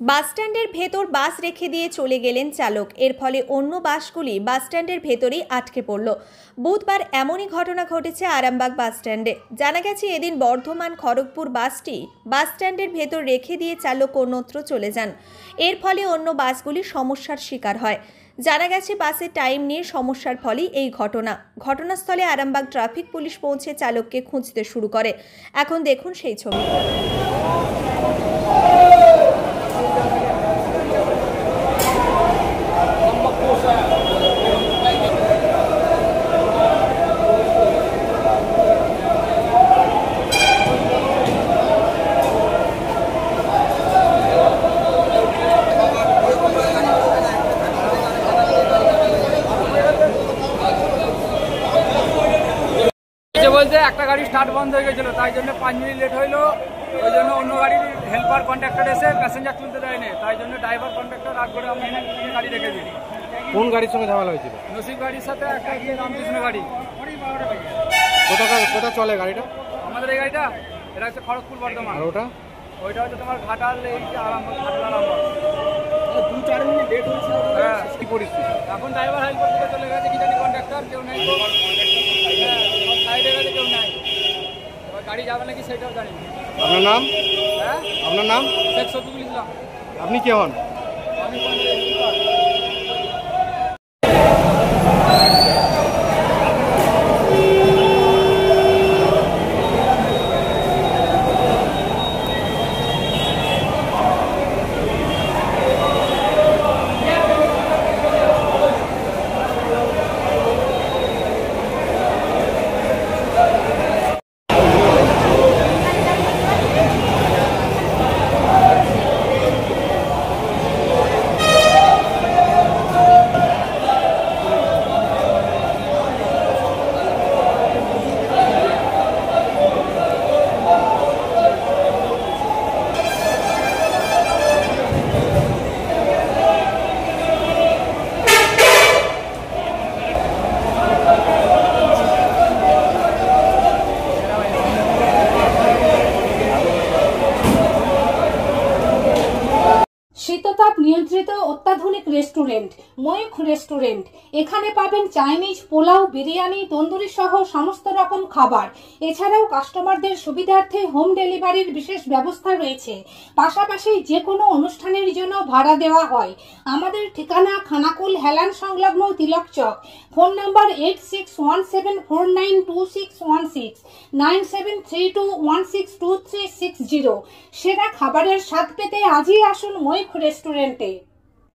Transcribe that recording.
বাসস্ট্যান্ডের ভেতর বাস রেখে দিয়ে চলে গেলেন চালক। এর ফলে অন্য বাসগুলি বাসস্ট্যান্ডের ভেতরেই আটকে পড়ল। বুধবার এমনই ঘটনা ঘটেছে আরামবাগ বাসস্ট্যান্ডে। জানা গেছে এদিন বর্ধমান খড়গপুর বাসটি বাসস্ট্যান্ডের ভেতর রেখে দিয়ে চালক অন্যত্র চলে যান। এর ফলে অন্য বাসগুলি সমস্যার শিকার হয়। জানা গেছে বাসের টাইম নিয়ে সমস্যার ফলেই এই ঘটনাস্থলে আরামবাগ ট্রাফিক পুলিশ পৌঁছে চালককে খুঁজতে শুরু করে। এখন দেখুন সেই ছবি। বলতে একটা গাড়ি স্টার্ট বন্ধ হয়ে গেছিল, তাই জন্য 5 মিনিট লেট হইলো। ওই জন্য অন্য গাড়ির হেল্পার কন্ট্রাক্টর এসে প্যাসেঞ্জার তুলতে দেয়নি, তাই জন্য ড্রাইভার কন্ট্রাক্টর রাগ করে আমরা গাড়ি রেখে দিই। কোন গাড়ির সঙ্গে ঝামেলা হয়েছিল? নসিব গাড়ির সাথে একটা রামকৃষ্ণ গাড়ি। কোথা চলে গাড়িটা? আমাদের এই গাড়িটা এটা হচ্ছে খড়গপুর বর্ধমান। আর ওইটা হচ্ছে তোমার ঘাটাল, এই আরামবাগ, ঘাটাল আরামবাগ। 2-4 মিনিট লেট হয়েছিল। হ্যাঁ, কি পরিস্থিতি এখন ড্রাইভার হেল্পার থেকে চলে গেছে, কি জানি কন্ট্রাক্টর কেউ নেই, সব সাইডে গেছে, কেউ নাই। এবার গাড়ি যাবে নাকি সেটাও জানি না। আপনার নাম? হ্যাঁ, আপনার নাম? শেখ শফিকুল ইসলাম। আপনি কে হন? আমি শীততাপ নিয়ন্ত্রিত অত্যাধুনিক রেস্টুরেন্ট ময়ূখ রেস্টুরেন্ট। এখানে পাবেন চাইনিজ, পোলাও, বিরিয়ানি, তন্দুরি সহ সমস্ত রকম খাবার। এছাড়াও কাস্টমারদের সুবিধার্থে হোম ডেলিভারির বিশেষ ব্যবস্থা রয়েছে। পাশাপাশি যে কোনো অনুষ্ঠানের জন্য ভাড়া দেওয়া হয়। আমাদের ঠিকানা খানাকুল হেলান সংলগ্ন তিলক চক। Phone number 8617492616, 9732162360। সেরা খাবারের স্বাদ পেতে আজই আসুন ময়ূখ রেস্টুরেন্টে।